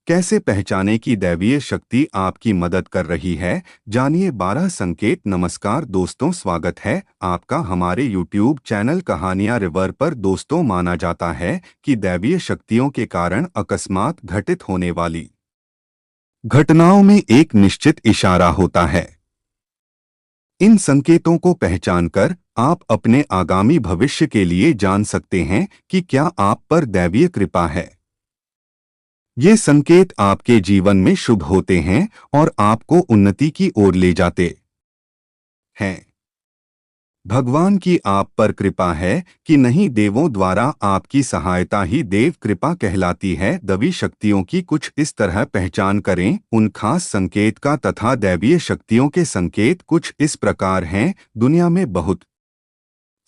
कैसे पहचाने कि दैवीय शक्ति आपकी मदद कर रही है? जानिए 12 संकेत। नमस्कार दोस्तों, स्वागत है आपका हमारे YouTube चैनल कहानियां रिवर पर। दोस्तों, माना जाता है कि दैवीय शक्तियों के कारण अकस्मात घटित होने वाली घटनाओं में एक निश्चित इशारा होता है। इन संकेतों को पहचानकर आप अपने आगामी भविष्य के लिए जान सकते हैं कि क्या आप पर दैवीय कृपा है। ये संकेत आपके जीवन में शुभ होते हैं और आपको उन्नति की ओर ले जाते हैं। भगवान की आप पर कृपा है कि नहीं, देवों द्वारा आपकी सहायता ही देव कृपा कहलाती है। दैवीय शक्तियों की कुछ इस तरह पहचान करें। उन खास संकेत का तथा दैवीय शक्तियों के संकेत कुछ इस प्रकार हैं। दुनिया में बहुत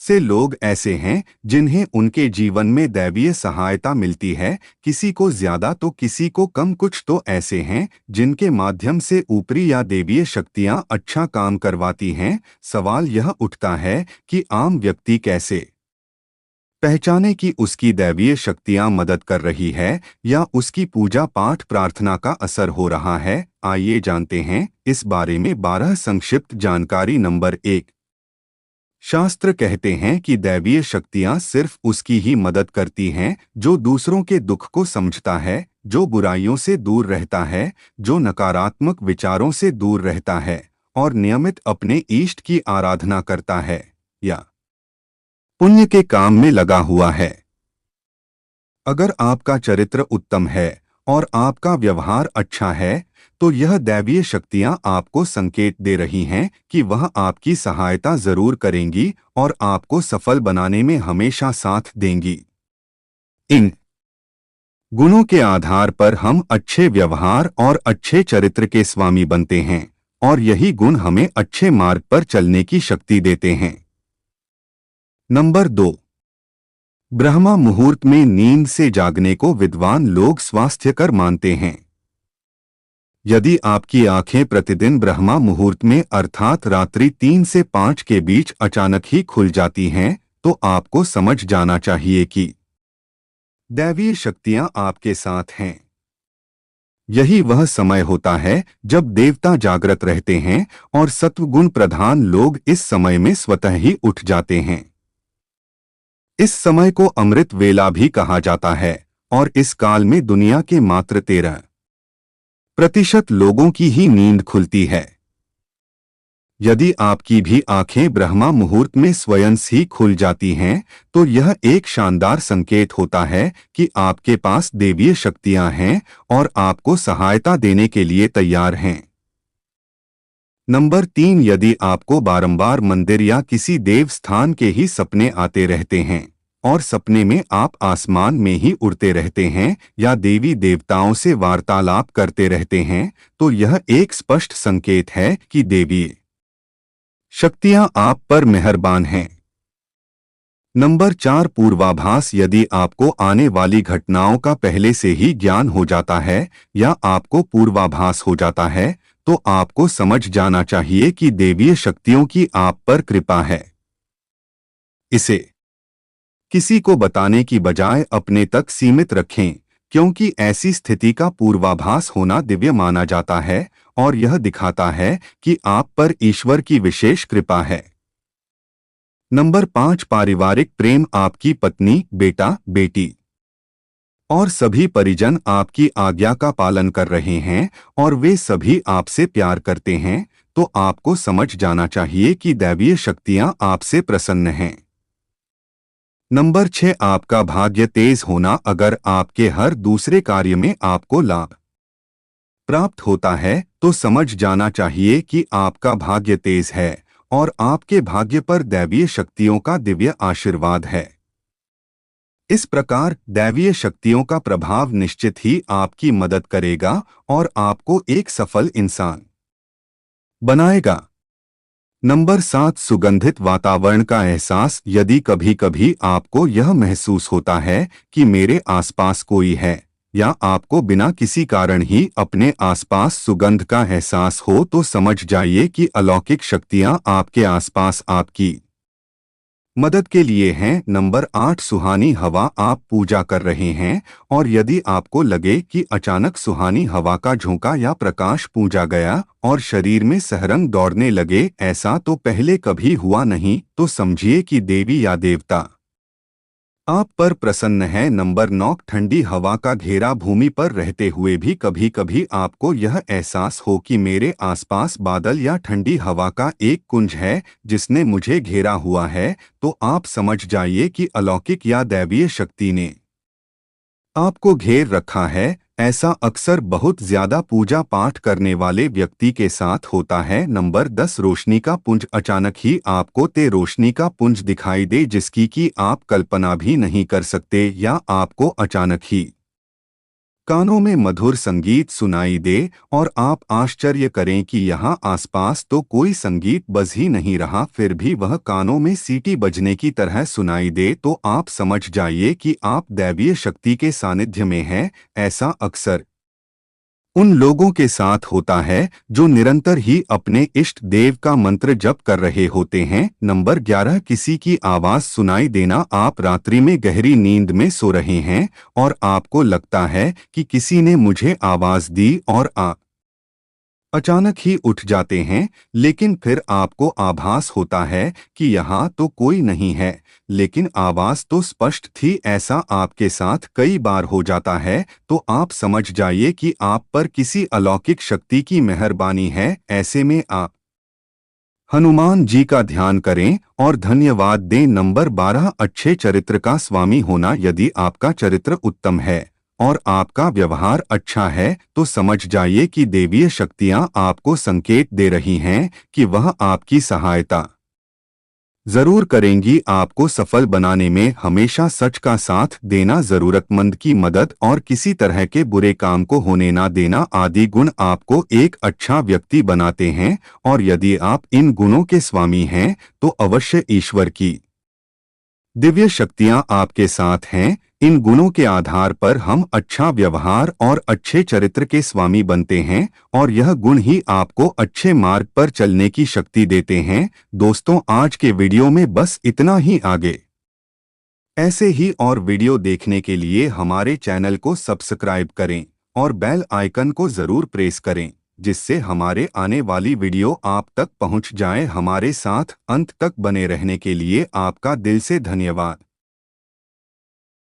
से लोग ऐसे हैं जिन्हें उनके जीवन में दैवीय सहायता मिलती है, किसी को ज्यादा तो किसी को कम। कुछ तो ऐसे हैं जिनके माध्यम से ऊपरी या देवीय शक्तियां अच्छा काम करवाती हैं। सवाल यह उठता है कि आम व्यक्ति कैसे पहचाने कि उसकी दैवीय शक्तियां मदद कर रही है या उसकी पूजा पाठ प्रार्थना का असर हो रहा है। आइए जानते हैं इस बारे में 12 संक्षिप्त जानकारी। नंबर 1, शास्त्र कहते हैं कि दैवीय शक्तियां सिर्फ उसकी ही मदद करती हैं जो दूसरों के दुख को समझता है, जो बुराइयों से दूर रहता है, जो नकारात्मक विचारों से दूर रहता है और नियमित अपने इष्ट की आराधना करता है या पुण्य के काम में लगा हुआ है। अगर आपका चरित्र उत्तम है और आपका व्यवहार अच्छा है, तो यह दैवीय शक्तियां आपको संकेत दे रही हैं कि वह आपकी सहायता जरूर करेंगी और आपको सफल बनाने में हमेशा साथ देंगी। इन गुणों के आधार पर हम अच्छे व्यवहार और अच्छे चरित्र के स्वामी बनते हैं और यही गुण हमें अच्छे मार्ग पर चलने की शक्ति देते हैं। नंबर 2, ब्रह्मा मुहूर्त में नींद से जागने को विद्वान लोग स्वास्थ्यकर मानते हैं। यदि आपकी आंखें प्रतिदिन ब्रह्मा मुहूर्त में अर्थात रात्रि 3 से 5 के बीच अचानक ही खुल जाती हैं, तो आपको समझ जाना चाहिए कि दैवीय शक्तियां आपके साथ हैं। यही वह समय होता है जब देवता जागृत रहते हैं और सत्वगुण प्रधान लोग इस समय में स्वतः ही उठ जाते हैं। इस समय को अमृत वेला भी कहा जाता है और इस काल में दुनिया के मात्र 13% लोगों की ही नींद खुलती है। यदि आपकी भी आंखें ब्रह्मा मुहूर्त में स्वयं ही खुल जाती हैं, तो यह एक शानदार संकेत होता है कि आपके पास देवीय शक्तियां हैं और आपको सहायता देने के लिए तैयार हैं। नंबर 3, यदि आपको बारंबार मंदिर या किसी देव स्थान के ही सपने आते रहते हैं और सपने में आप आसमान में ही उड़ते रहते हैं या देवी देवताओं से वार्तालाप करते रहते हैं, तो यह एक स्पष्ट संकेत है कि देवीय शक्तियां आप पर मेहरबान हैं। नंबर 4, पूर्वाभास। यदि आपको आने वाली घटनाओं का पहले से ही ज्ञान हो जाता है या आपको पूर्वाभास हो जाता है, तो आपको समझ जाना चाहिए कि देवीय शक्तियों की आप पर कृपा है। इसे किसी को बताने की बजाय अपने तक सीमित रखें, क्योंकि ऐसी स्थिति का पूर्वाभास होना दिव्य माना जाता है और यह दिखाता है कि आप पर ईश्वर की विशेष कृपा है। नंबर 5, पारिवारिक प्रेम। आपकी पत्नी, बेटा, बेटी और सभी परिजन आपकी आज्ञा का पालन कर रहे हैं और वे सभी आपसे प्यार करते हैं, तो आपको समझ जाना चाहिए कि दैवीय शक्तियां आपसे प्रसन्न हैं। नंबर 6, आपका भाग्य तेज होना। अगर आपके हर दूसरे कार्य में आपको लाभ प्राप्त होता है, तो समझ जाना चाहिए कि आपका भाग्य तेज है और आपके भाग्य पर दैवीय शक्तियों का दिव्य आशीर्वाद है। इस प्रकार दैवीय शक्तियों का प्रभाव निश्चित ही आपकी मदद करेगा और आपको एक सफल इंसान बनाएगा। नंबर 7, सुगंधित वातावरण का एहसास। यदि कभी कभी आपको यह महसूस होता है कि मेरे आसपास कोई है या आपको बिना किसी कारण ही अपने आसपास सुगंध का एहसास हो, तो समझ जाइए कि अलौकिक शक्तियां आपके आसपास आपकी मदद के लिए हैं। नंबर 8 सुहानी हवा। आप पूजा कर रहे हैं और यदि आपको लगे कि अचानक सुहानी हवा का झोंका या प्रकाश पूजा गया और शरीर में सहरंग दौड़ने लगे, ऐसा तो पहले कभी हुआ नहीं, तो समझिए कि देवी या देवता आप पर प्रसन्न है। नंबर 9 ठंडी हवा का घेरा। भूमि पर रहते हुए भी कभी कभी आपको यह एहसास हो कि मेरे आसपास बादल या ठंडी हवा का एक कुंज है जिसने मुझे घेरा हुआ है, तो आप समझ जाइए कि अलौकिक या दैवीय शक्ति ने आपको घेर रखा है। ऐसा अक्सर बहुत ज्यादा पूजा पाठ करने वाले व्यक्ति के साथ होता है। नंबर 10 रोशनी का पुंज। अचानक ही आपको रोशनी का पुंज दिखाई दे जिसकी कि आप कल्पना भी नहीं कर सकते, या आपको अचानक ही कानों में मधुर संगीत सुनाई दे और आप आश्चर्य करें कि यहाँ आसपास तो कोई संगीत बज ही नहीं रहा, फिर भी वह कानों में सीटी बजने की तरह सुनाई दे, तो आप समझ जाइए कि आप दैवीय शक्ति के सानिध्य में हैं। ऐसा अक्सर उन लोगों के साथ होता है जो निरंतर ही अपने इष्ट देव का मंत्र जप कर रहे होते हैं। नंबर 11 किसी की आवाज सुनाई देना। आप रात्रि में गहरी नींद में सो रहे हैं और आपको लगता है कि किसी ने मुझे आवाज दी और आप अचानक ही उठ जाते हैं, लेकिन फिर आपको आभास होता है कि यहाँ तो कोई नहीं है, लेकिन आवाज तो स्पष्ट थी। ऐसा आपके साथ कई बार हो जाता है, तो आप समझ जाइए कि आप पर किसी अलौकिक शक्ति की मेहरबानी है। ऐसे में आप हनुमान जी का ध्यान करें और धन्यवाद दें। नंबर 12 अच्छे चरित्र का स्वामी होना। यदि आपका चरित्र उत्तम है और आपका व्यवहार अच्छा है, तो समझ जाइए कि देवीय शक्तियां आपको संकेत दे रही हैं कि वह आपकी सहायता जरूर करेंगी। आपको सफल बनाने में हमेशा सच का साथ देना, जरूरतमंद की मदद और किसी तरह के बुरे काम को होने ना देना आदि गुण आपको एक अच्छा व्यक्ति बनाते हैं। और यदि आप इन गुणों के स्वामी हैं, तो अवश्य ईश्वर की दिव्य शक्तियां आपके साथ हैं। इन गुणों के आधार पर हम अच्छा व्यवहार और अच्छे चरित्र के स्वामी बनते हैं और यह गुण ही आपको अच्छे मार्ग पर चलने की शक्ति देते हैं। दोस्तों, आज के वीडियो में बस इतना ही। आगे ऐसे ही और वीडियो देखने के लिए हमारे चैनल को सब्सक्राइब करें और बेल आइकन को जरूर प्रेस करें, जिससे हमारे आने वाली वीडियो आप तक पहुंच जाए। हमारे साथ अंत तक बने रहने के लिए आपका दिल से धन्यवाद।